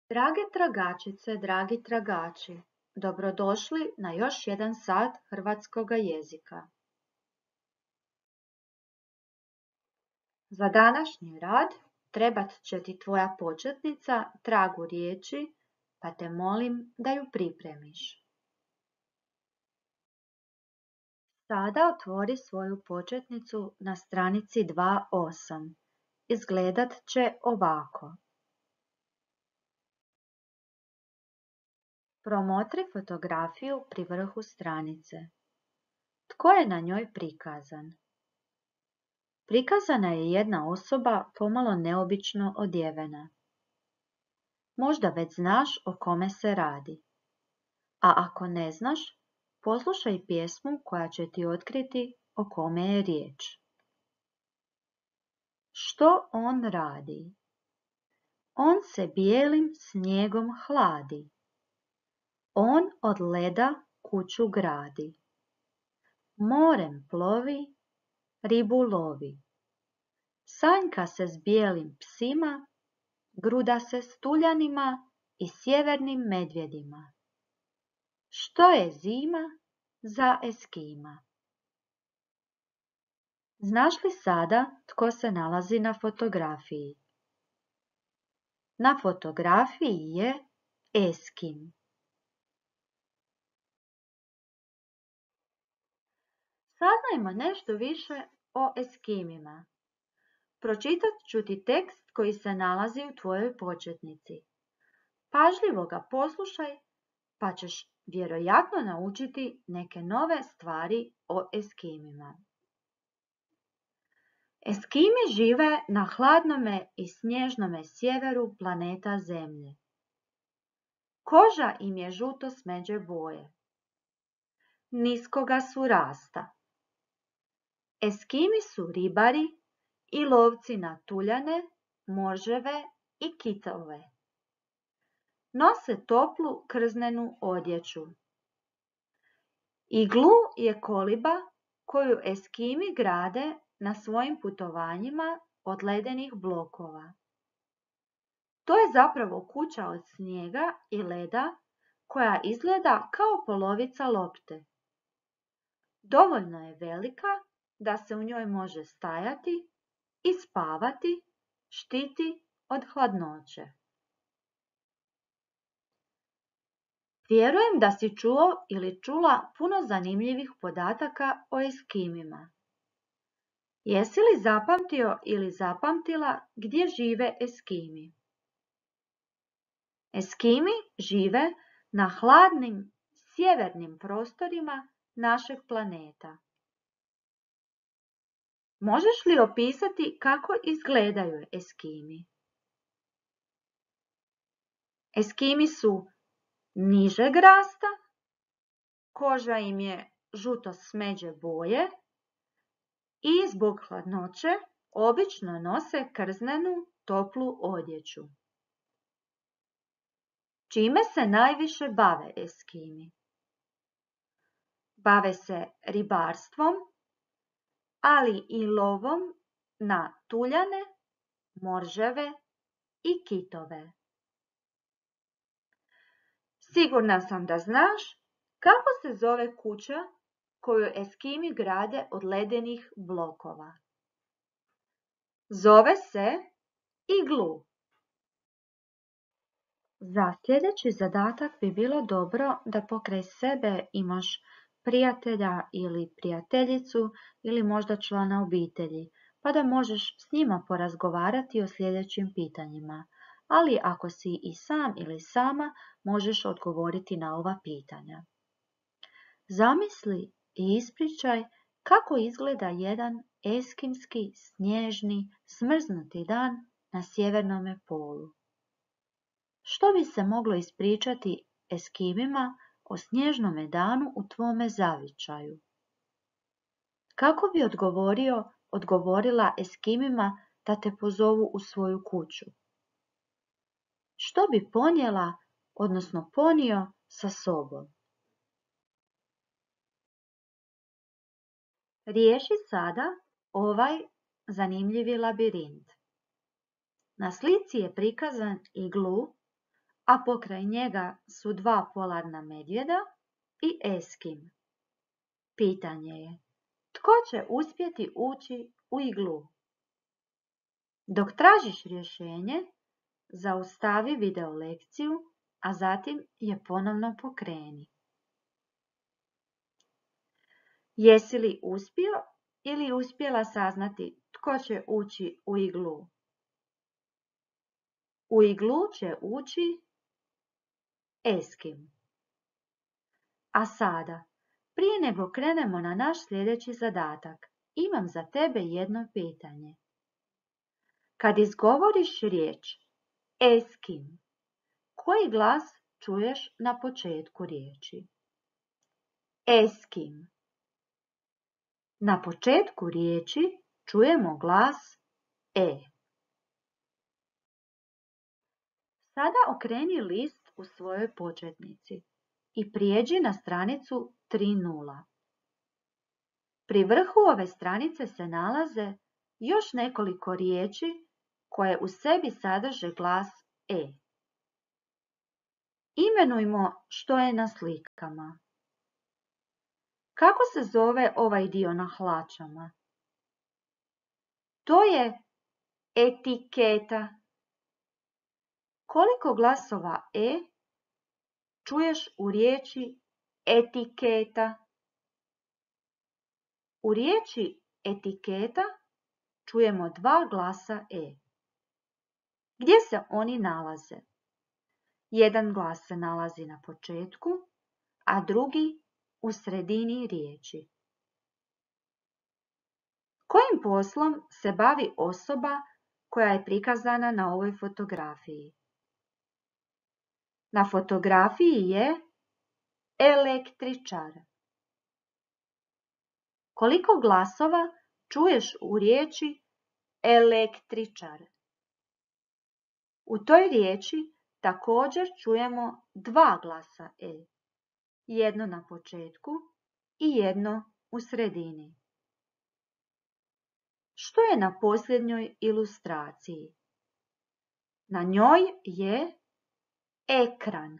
Drage tragačice, dragi tragači, dobrodošli na još jedan sat hrvatskoga jezika. Za današnji rad trebat će ti tvoja početnica tragu riječi, pa te molim da ju pripremiš. Sada otvori svoju početnicu na stranici 2.8. Izgledat će ovako. Promotri fotografiju pri vrhu stranice. Tko je na njoj prikazan? Prikazana je jedna osoba pomalo neobično odjevena. Možda već znaš o kome se radi. A ako ne znaš, poslušaj pjesmu koja će ti otkriti o kome je riječ. Što on radi? On se bijelim snijegom hladi. On od leda kuću gradi. Morem plovi, ribu lovi. Sanjka se s bijelim psima, gruda se s tuljanima i sjevernim medvjedima. Što je zima za Eskima? Znaš li sada tko se nalazi na fotografiji? Na fotografiji je Eskim. Saznajmo nešto više o Eskimima. Pročitat ću ti tekst koji se nalazi u tvojoj početnici. Pažljivo ga poslušaj, pa ćeš vjerojatno naučiti neke nove stvari o Eskimima. Eskimi žive na hladnome i snježnome sjeveru planeta Zemlje. Koža im je žuto smeđe boje. Niskoga su rasta. Eskimi su ribari i lovci na tuljane, morževe i kitove. Nose toplu krznenu odjeću. Iglu je koliba koju Eskimi grade na svojim putovanjima od ledenih blokova. To je zapravo kuća od snijega i leda koja izgleda kao polovica lopte. Dovoljno je velika da se u njoj može stajati i spavati, štiti od hladnoće. Vjerujem da si čuo ili čula puno zanimljivih podataka o Eskimima. Jesi li zapamtio ili zapamtila gdje žive Eskimi? Eskimi žive na hladnim sjevernim prostorima našeg planeta. Možeš li opisati kako izgledaju Eskimi? Eskimi su nižeg rasta, koža im je žuto smeđe boje i zbog hladnoće obično nose krznenu toplu odjeću. Čime se najviše bave Eskimi? Bave se ribarstvom, ali i lovom na tuljane, morževe i kitove. Sigurna sam da znaš kako se zove kuća koju Eskimi grade od ledenih blokova. Zove se iglu. Za sljedeći zadatak bi bilo dobro da pokraj sebe imaš prijatelja ili prijateljicu ili možda člana obitelji, pa da možeš s njima porazgovarati o sljedećim pitanjima. Ali ako si i sam ili sama, možeš odgovoriti na ova pitanja. Zamisli i ispričaj kako izgleda jedan eskimski, snježni, smrznuti dan na sjevernome polu. Što bi se moglo ispričati Eskimima o snježnome danu u tvome zavičaju? Kako bi odgovorila Eskimima da te pozovu u svoju kuću? Što bi ponijela, odnosno ponio sa sobom? Riješi sada ovaj zanimljivi labirint. Na slici je prikazan iglu, a pokraj njega su dva polarna medvjeda i Eskim. Pitanje je, tko će uspjeti ući u iglu? Dok tražiš rješenje, zaustavi video lekciju, a zatim je ponovno pokreni. Jesi li uspio ili uspjela saznati tko će ući u iglu? U iglu će ući Eskim. A sada, prije nego krenemo na naš sljedeći zadatak, imam za tebe jedno pitanje. Kad izgovoriš riječ Eskim, koji glas čuješ na početku riječi? Eskim. Na početku riječi čujemo glas E. Sada okreni list u svojoj početnici i prijeđi na stranicu 3.0. Pri vrhu ove stranice se nalaze još nekoliko riječi koje u sebi sadrže glas E. Imenujmo što je na slikama. Kako se zove ovaj dio na hlačama? To je etiketa. Koliko glasova E čuješ u riječi etiketa? U riječi etiketa čujemo dva glasa E. Gdje se oni nalaze? Jedan glas se nalazi na početku, a drugi u sredini riječi. Kojim poslom se bavi osoba koja je prikazana na ovoj fotografiji? Na fotografiji je električar. Koliko glasova čuješ u riječi električar? U toj riječi također čujemo dva glasa E. Jedno na početku i jedno u sredini. Što je na posljednjoj ilustraciji? Na njoj je ekran.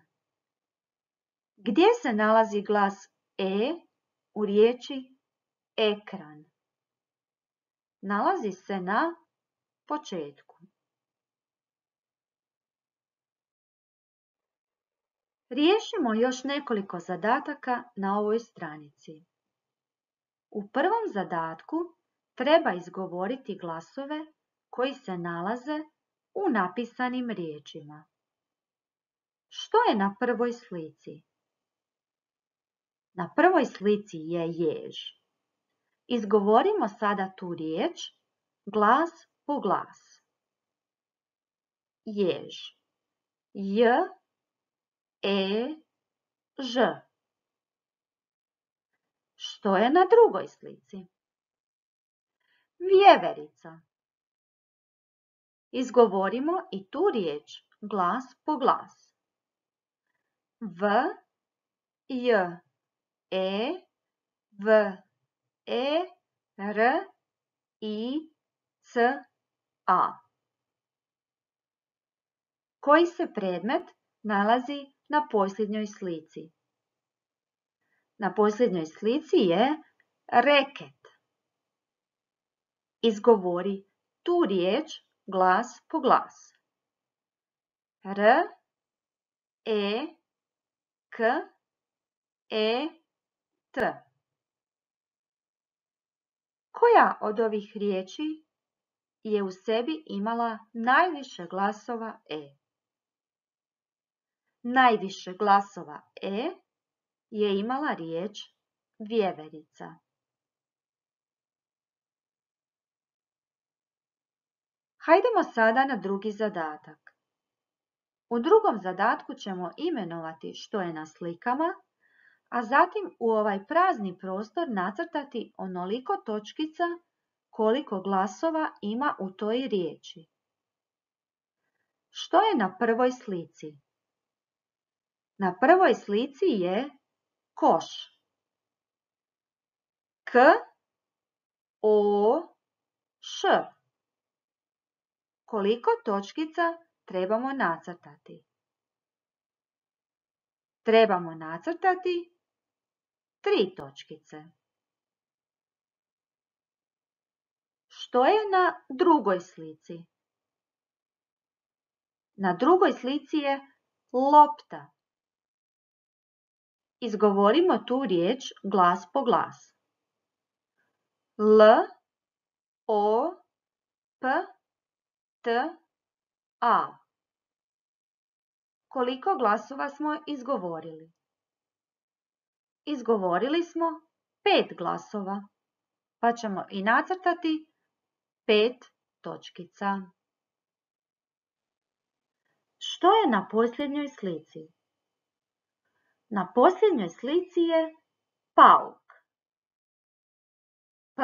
Gdje se nalazi glas E u riječi ekran? Nalazi se na početku. Riješimo još nekoliko zadataka na ovoj stranici. U prvom zadatku treba izgovoriti glasove koji se nalaze u napisanim riječima. Što je na prvoj slici? Na prvoj slici je jež. Izgovorimo sada tu riječ glas po glas. Jež. J, E, Ž. Što je na drugoj slici? Vjeverica. Izgovorimo i tu riječ glas po glas. V, J, E, V, E, R, I, C, A. Koji se predmet nalazi na posljednjoj slici? Na posljednjoj slici je reket. Izgovori tu riječ glas po glas. R, E, K, E, T. Koja od ovih riječi je u sebi imala najviše glasova E? Najviše glasova E je imala riječ vjeverica. Hajdemo sada na drugi zadatak. U drugom zadatku ćemo imenovati što je na slikama, a zatim u ovaj prazni prostor nacrtati onoliko točkica koliko glasova ima u toj riječi. Što je na prvoj slici? Na prvoj slici je koš. K, O, Š. Koliko točkica trebamo nacrtati? trebamo nacrtati 3 točkice. Što je na drugoj slici? Na drugoj slici je lopta. Izgovorimo tu riječ glas po glas. L, O, P, T, A. Koliko glasova smo izgovorili? Izgovorili smo 5 glasova, pa ćemo i nacrtati 5 točkica. Što je na posljednjoj slici? Na posljednjoj slici je pauk. P,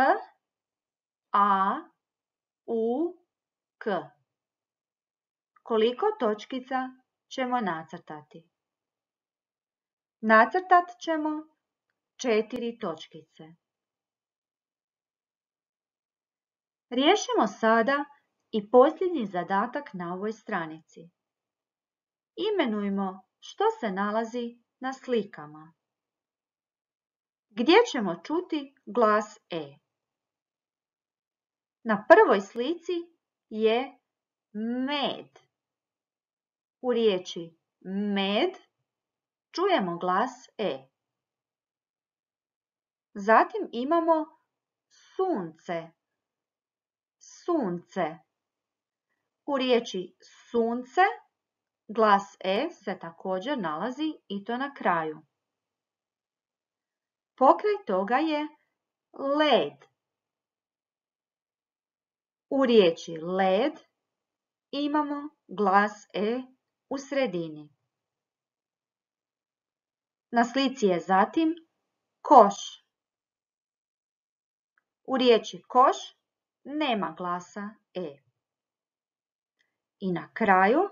A, U, K. Koliko točkica ćemo nacrtati? Nacrtat ćemo 4 točkice. Riješimo sada i posljednji zadatak na ovoj stranici. Imenujmo što se nalazi na slikama. Gdje ćemo čuti glas E? Na prvoj slici je med. U riječi med čujemo glas E. Zatim imamo sunce. Sunce. U riječi sunce glas E se također nalazi i to na kraju. Pokraj toga je led. U riječi led imamo glas E u sredini. Na slici je zatim koš. U riječi koš nema glasa E. I na kraju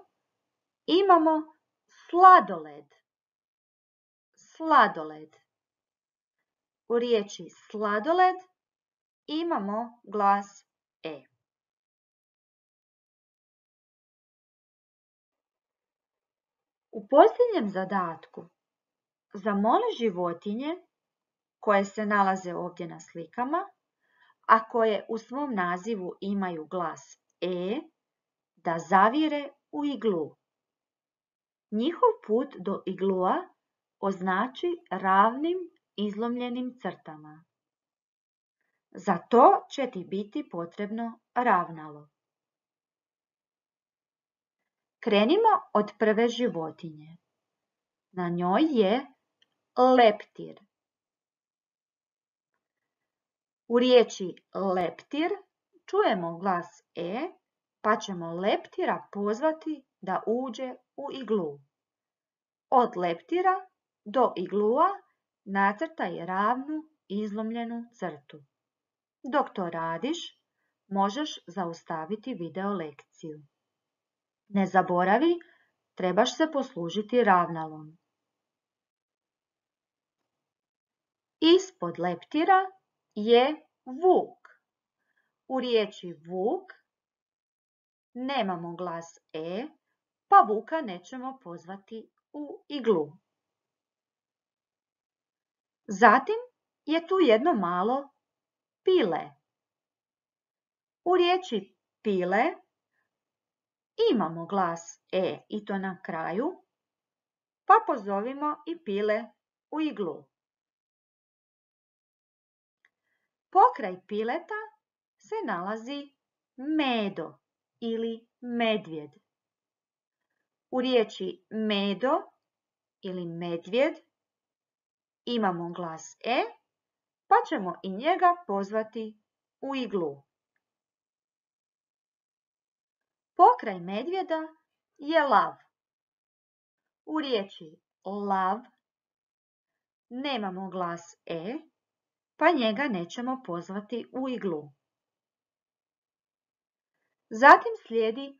imamo sladoled. Sladoled. U riječi sladoled imamo glas E. U posljednjem zadatku zamoli životinje koje se nalaze ovdje na slikama, a koje u svom nazivu imaju glas E, da zavire u iglu. Njihov put do iglua označi ravnim izlomljenim crtama. Za to će ti biti potrebno ravnalo. Krenimo od prve životinje. Na njoj je leptir. U riječi leptir čujemo glas E, pa ćemo leptira pozvati da uđe u iglu. Od leptira do iglua nacrtaj ravnu izlomljenu crtu. Dok to radiš, možeš zaustaviti video lekciju. Ne zaboravi, trebaš se poslužiti ravnalom. Ispod leptira je vuk. U riječi vuk nemamo glas E, pa vuka nećemo pozvati u iglu. Zatim je tu jedno malo pile. U riječi pile imamo glas E i to na kraju, pa pozovimo i pile u iglu. Pokraj pileta se nalazi medo ili medvjed. U riječi medo ili medvjed imamo glas E, pa ćemo i njega pozvati u iglu. Pokraj medvjeda je lav. U riječi lav nemamo glas E, pa njega nećemo pozvati u iglu. Zatim slijedi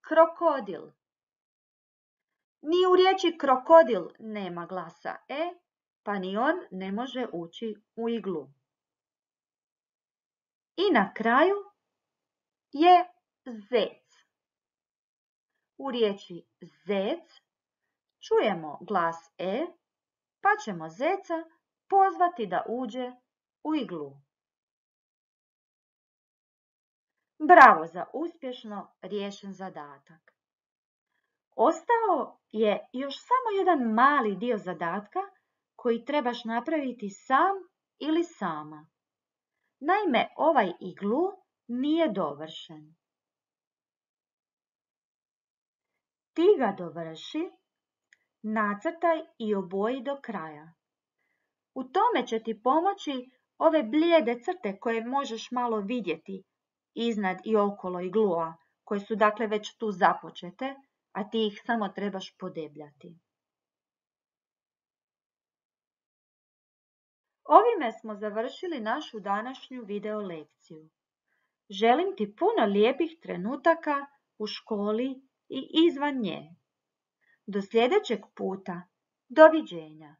krokodil. Ni u riječi krokodil nema glasa E, pa ni on ne može ući u iglu. I na kraju je zec. U riječi zec Čujemo glas E, pa ćemo zeca pozvati da uđe u iglu. Bravo za uspješno riješen zadatak. Ostao je još samo jedan mali dio zadatka koji trebaš napraviti sam ili sama. Naime, ovaj iglu nije dovršen. Ti ga dovrši, nacrtaj i oboji do kraja. U tome će ti pomoći ove blijede crte koje možeš malo vidjeti iznad i okolo iglua, koje su dakle već tu započete, a ti ih samo trebaš podebljati. Ovime smo završili našu današnju video lekciju. Želim ti puno lijepih trenutaka u školi i izvan nje. Do sljedećeg puta. Doviđenja.